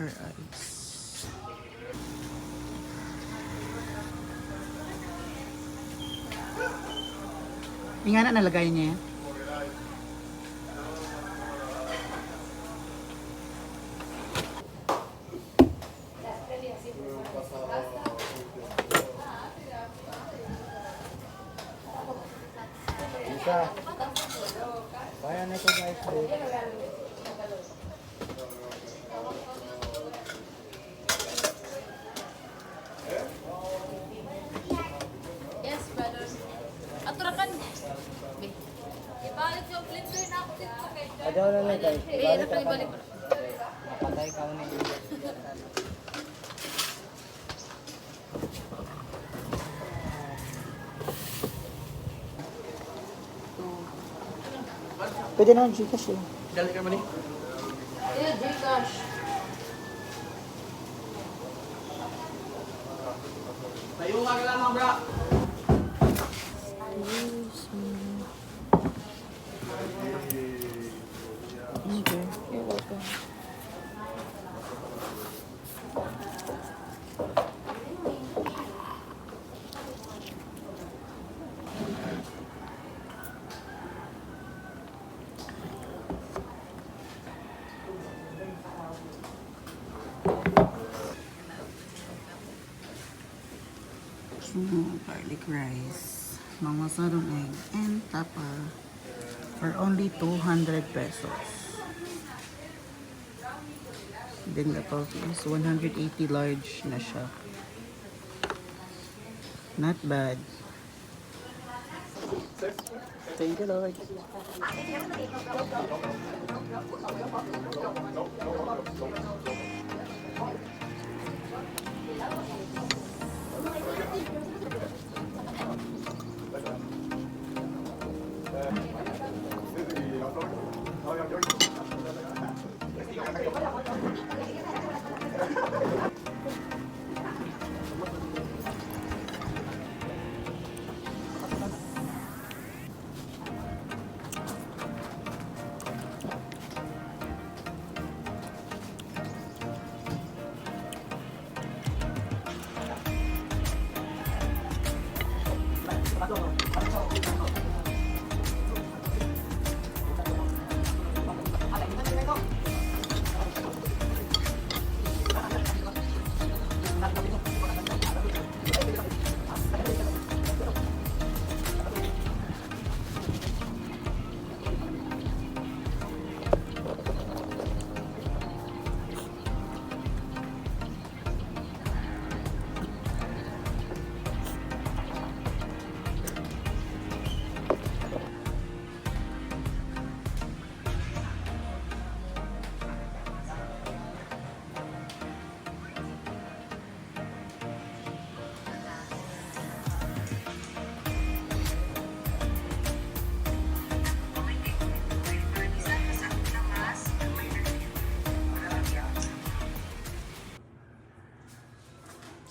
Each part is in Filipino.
Her eyes. Yung nga na nalagay niya yan. Isa. Kaya na ito guys. Yes, brother. Aturakan. Ibalik yung blender na ako dito kay John. Adaw na lang guys. Ibalik. Napatay ka na yun. Pwede naman Gcash eh. Dali ka man eh. Yeah, Gcash. Tayo ka lang bro. Okay, you're welcome. Garlic rice, mga sarong egg, and tapa for only 200 pesos. Then the coffee is 180 large na siya. Not bad. Thank you, Lord.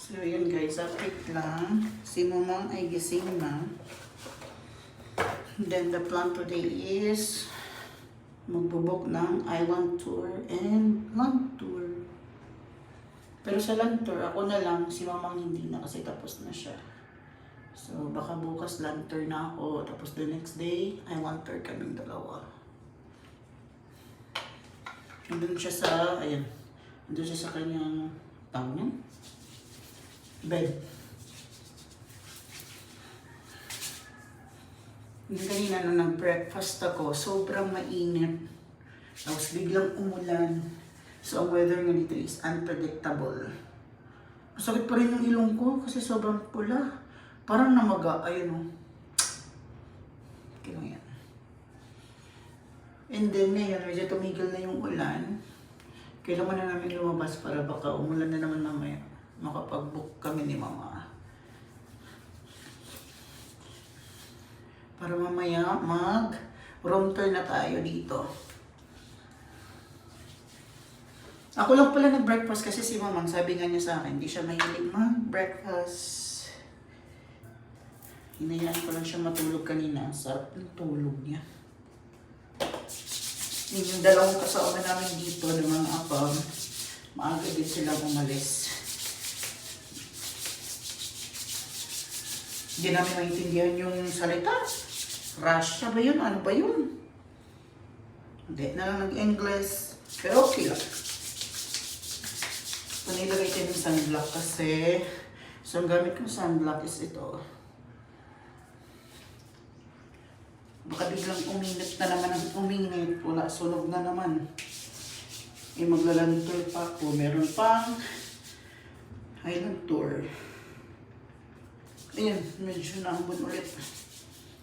So, yun guys, update lang. Si Momang ay gising na. Then, the plan today is magbubok ng island tour and land tour. Pero sa land tour, ako na lang. Si Momang hindi na kasi tapos na siya. So, baka bukas land tour na ako. Tapos the next day, island tour kaming dalawa. Nandun siya sa, ayan. Nandun siya sa kanyang tawag bed. Yung kanina nung nag-breakfast ako, sobrang mainit. Tapos biglang umulan. So ang weather nga dito is unpredictable. Masakit pa rin yung ilong ko kasi sobrang pula. Parang namaga. Ayun o. Kaya yan. And then ngayon, medyo tumigil na yung ulan. Kailangan na namin lumabas para baka umulan na naman mamaya. Makapag-book kami ni Mama. Para mamaya mag-room tour na tayo dito. Ako lang pala nag-breakfast kasi si Mama, sabi nga niya sa akin, hindi siya mahilig mag-breakfast. Hinayaan ko lang siya matulog kanina. Sarap ng tulog niya. Yung dalawang kasama namin dito ng mga abang, Maaga din silang umalis. Hindi namin maintindihan yung salita. Russia ba yun? Ano ba yun? Hindi na lang nag-English. Pero okay lang. So, nilagay ko yung sunblock kasi so, ang gamit kong sunblock is ito. Baka biglang uminit na naman ang uminit. Wala, sunog na naman. Maglalantol pa ako. Meron pang Highland Tour. Ayan, medyo naambon ulit.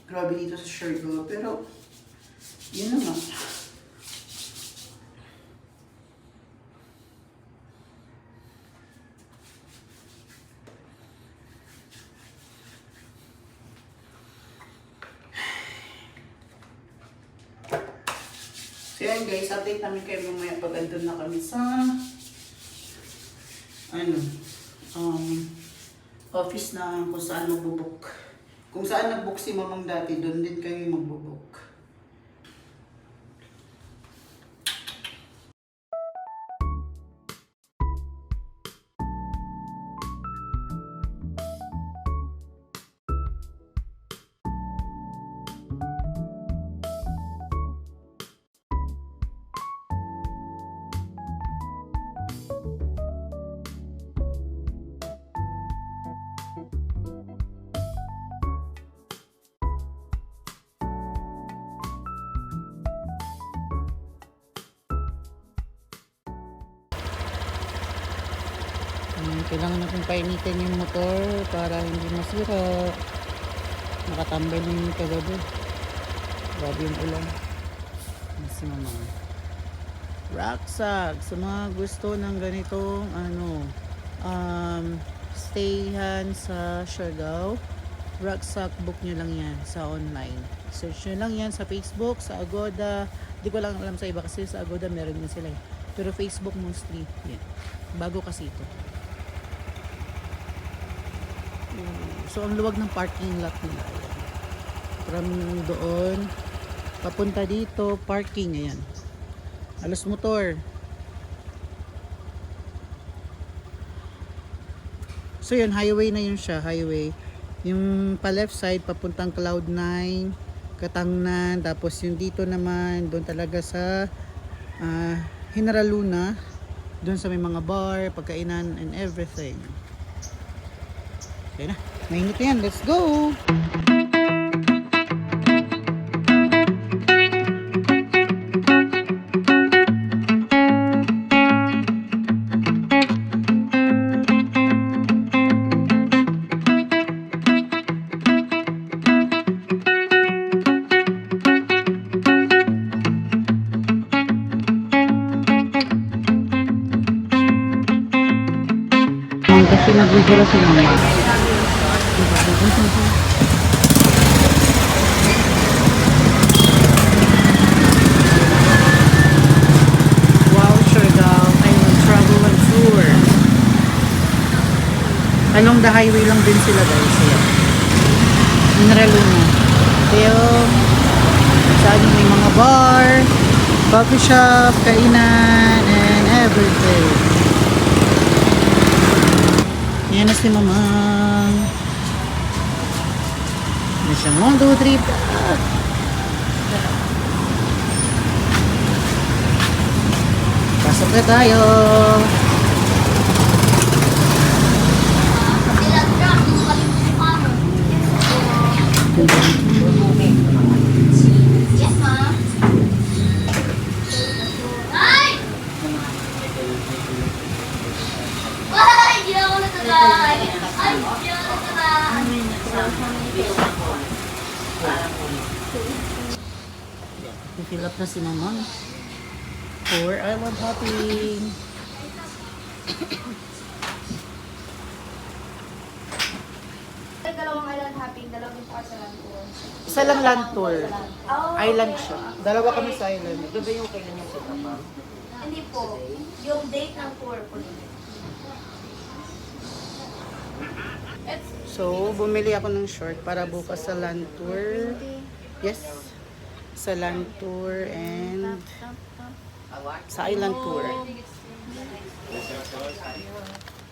Grabe dito sa Siargao. Pero, yun na nga. So yan guys, update namin kayo mamaya pag andun na kami sa office na kung saan magbubuk. Kung saan nagbook si mamang dati, doon din kayo magbubuk. Kailangan natin painitin yung motor para hindi masira. Nakatambay na yung kagabi. Grabe yung ulan. Mas mama. Rucksack. Sa mga gusto ng ganitong stayhan sa Siargao, rucksack book nyo lang yan sa online. Search nyo lang yan sa Facebook, sa Agoda. Di ko lang alam sa iba kasi sa Agoda meron din sila eh. Pero Facebook mostly. Yan. Bago kasi ito. So, ang luwag ng parking lot nila. Ayan. From doon, papunta dito, parking. Ayan. Alas motor. So, yun, highway na yun siya. Highway. Yung pa left side, papuntang Cloud9, Katangnan. Tapos, yung dito naman, doon talaga sa General Luna. Doon sa may mga bar, pagkainan, and everything. Okay na. Mainit yan. Let's go! Kasi nagugura si mama. Wow, Siargao. I will travel and tour. Along the highway lang din sila guys. Ayan. General Luna. Kaya saan may mga bar, coffee shop, kainan, and everything. Yan na si mamang. Yan siya. 1, 2, 3, pasok na tayo. Yes, ma'am. Ay! Ay, di ako natagay. Ay, di ako Fill up na si mamang. For island hopping. Dalawang island hopping, dalawang pa sa land tour. Isa lang land tour. Oh, Island siya. Dalawa kami sa island. Ito ba yung kailan yung setup, ma'am? Hindi po. Yung date ng tour po. So, bumili ako ng short para bukas sa land tour. Yes. Sa land tour and sa island tour.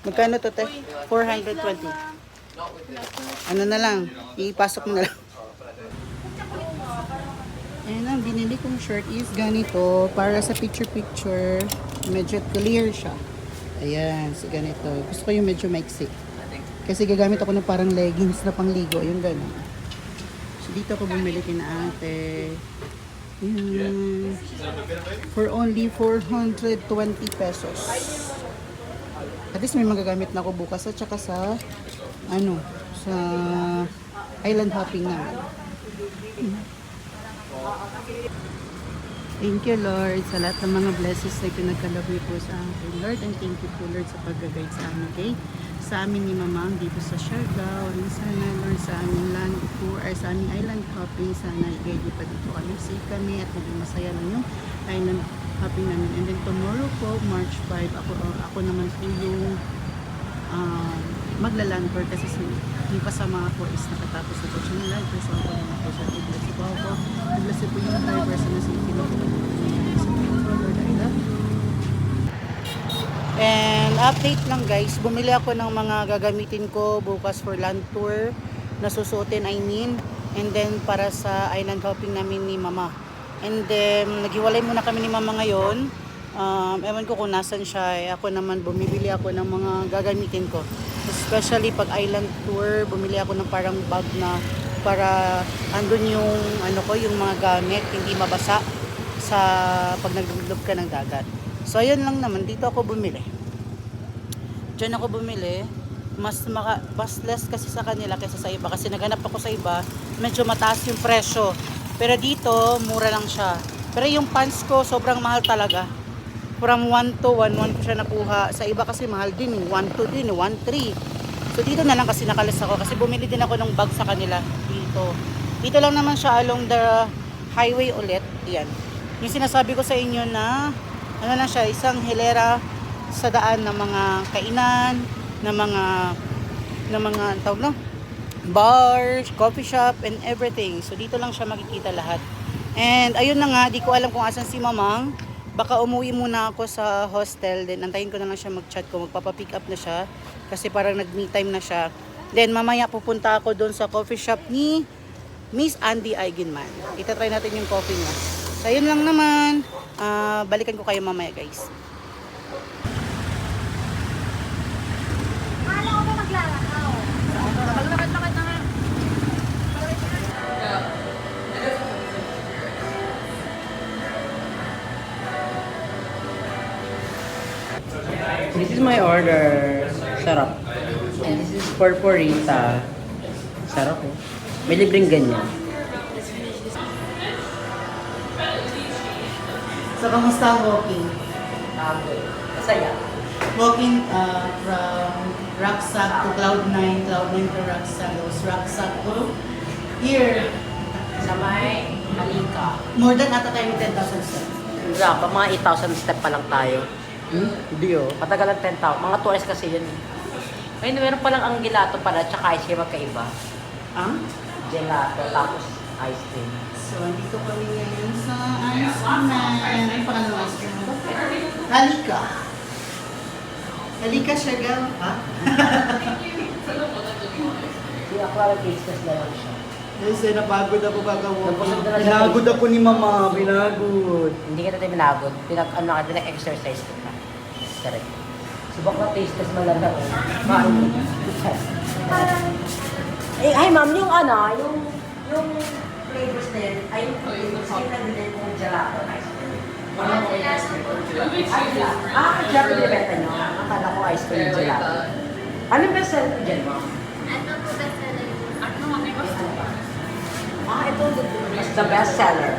Magkano to, te? 420. Ano na lang, ipasok mo na lang. Ayan ang binili kong shirt is ganito para sa picture-picture. Medyo clear siya. Ayan, so ganito. Gusto ko yung medyo maiksi. Kasi gagamit ako ng parang leggings na pangligo. Yung gano'n. So dito ako bumili kina ate. Ayan. For only 420 pesos. At least may magagamit na ako bukas at saka sa ano, sa island hopping namin. Thank you, Lord, sa lahat ng mga blessings na pinagkalabay po sa akin, Lord. And thank you po, Lord, sa pag-guide sa amin, okay? Sa amin ni Mamang dito sa Siargao. And sana, Lord, sa aming land tour, or sa aming island hopping, sana i-guide pa dito kami. Safe kami at maging masaya lang yung island hopping namin. And then tomorrow po, March 5, ako naman po yung magla-land tour kasi yung kasama ko is nakatapos na po siya ng land tour. So ako naman po siya. I-bless po ako. I-bless po yung driver sa nasa itinutulog. And update lang guys, bumili ako ng mga gagamitin ko bukas for land tour na susuotin, I mean, and then para sa island hopping namin ni Mama. And then naghiwalay muna kami ni Mama ngayon. Ewan ko kung nasan siya. Ako naman bumibili ako ng mga gagamitin ko. Especially pag island tour, bumili ako ng parang bag na para andun yung ano ko, yung mga gamit hindi mabasa sa pag nagdudlog ka ng dagat. So ayun lang naman, dito ako bumili. Diyan ako bumili. Mas less kasi sa kanila kaysa sa iba kasi naghanap ako sa iba, medyo mataas yung presyo. Pero dito, mura lang siya. Pero yung pants ko sobrang mahal talaga. From 1 to 1 ko siya nakuha. Sa iba kasi mahal din, 1 to din, 1.3. So dito na lang kasi nakalis ako kasi bumili din ako ng bag sa kanila dito. Dito lang naman siya along the highway ulit. Yan. Yung sinasabi ko sa inyo na ano lang siya, isang hilera sa daan ng mga kainan, ng mga tawag no? Bars, coffee shop, and everything. So dito lang siya makikita lahat. And ayun na nga, di ko alam kung asan si Mamang. Baka umuwi muna ako sa hostel, then antayin ko na lang siya mag-chat ko, magpapapick up na siya kasi parang nag-me time na siya. Then mamaya pupunta ako doon sa coffee shop ni Miss Andy Eigenman. Itatry natin yung coffee niya. So ayun lang naman, balikan ko kayo mamaya guys. Akala ko ba maglalakaw? Maglakad-lakad na nga. This is my order. Sarap. And this is for Porita. Sarap eh. May libreng ganyan. So kamusta ang walking? Masaya. Walking from Rucksack to Cloud9, Cloud9 to Rucksack, those Rucksack to here. Sa may Halika. More than ata tayo 10,000 steps. Wala pa, mga 8,000 step pa lang tayo. Hindi oh. Patagal ang 10,000. Mga 2 hours kasi yun. Ayun, meron palang ang gelato pala, tsaka ice cream magkaiba. Ang? Gelato, tapos ice cream. So, andito kami ngayon sa ice cream. Ano pangalan ng ice cream? Halika. Halika siya, gal. Ha? Si Aquara Tasteless na lang siya. Kasi napagod ako Napagod na lang siya. Pinagod ako ni Mama. Pinagod. Hindi kita tayo pinagod. Pinag-exercise kita. Correct. Subok na tasteless malamang. Eh, ay ma'am, yung yung flavors na yun, ay yung flavors, yung nag-blend ng gelato ice cream. Gelato binibenta nyo. Akala ko ice cream gelato. Ano yung best seller dyan, ma'am? Ano po ba sa Ito the best seller.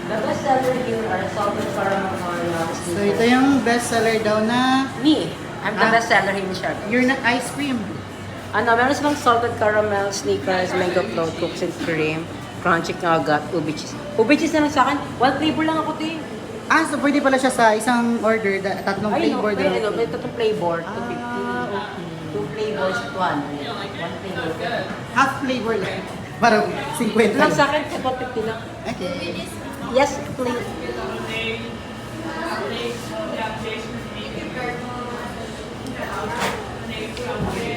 The best seller here are salted caramel Oreos. So, ito yung best seller daw na Me. I'm the Ah. best seller here in Siargao. you're not ice cream. Meron silang salted caramel, Snickers, mango float, cookies and cream, crunchy nugget, ubi cheese. Ubi cheese na lang sa akin. One flavor lang ako, te. Ah, so pwede pala siya sa isang order, tatlong Ay, flavor no, daw. may tatlong flavor, 250. okay. 2 flavors, 1. One flavor. Half flavor lang. Parang 50 Lang sa akin, 250 lang. Okay. Yes, please. Thank you.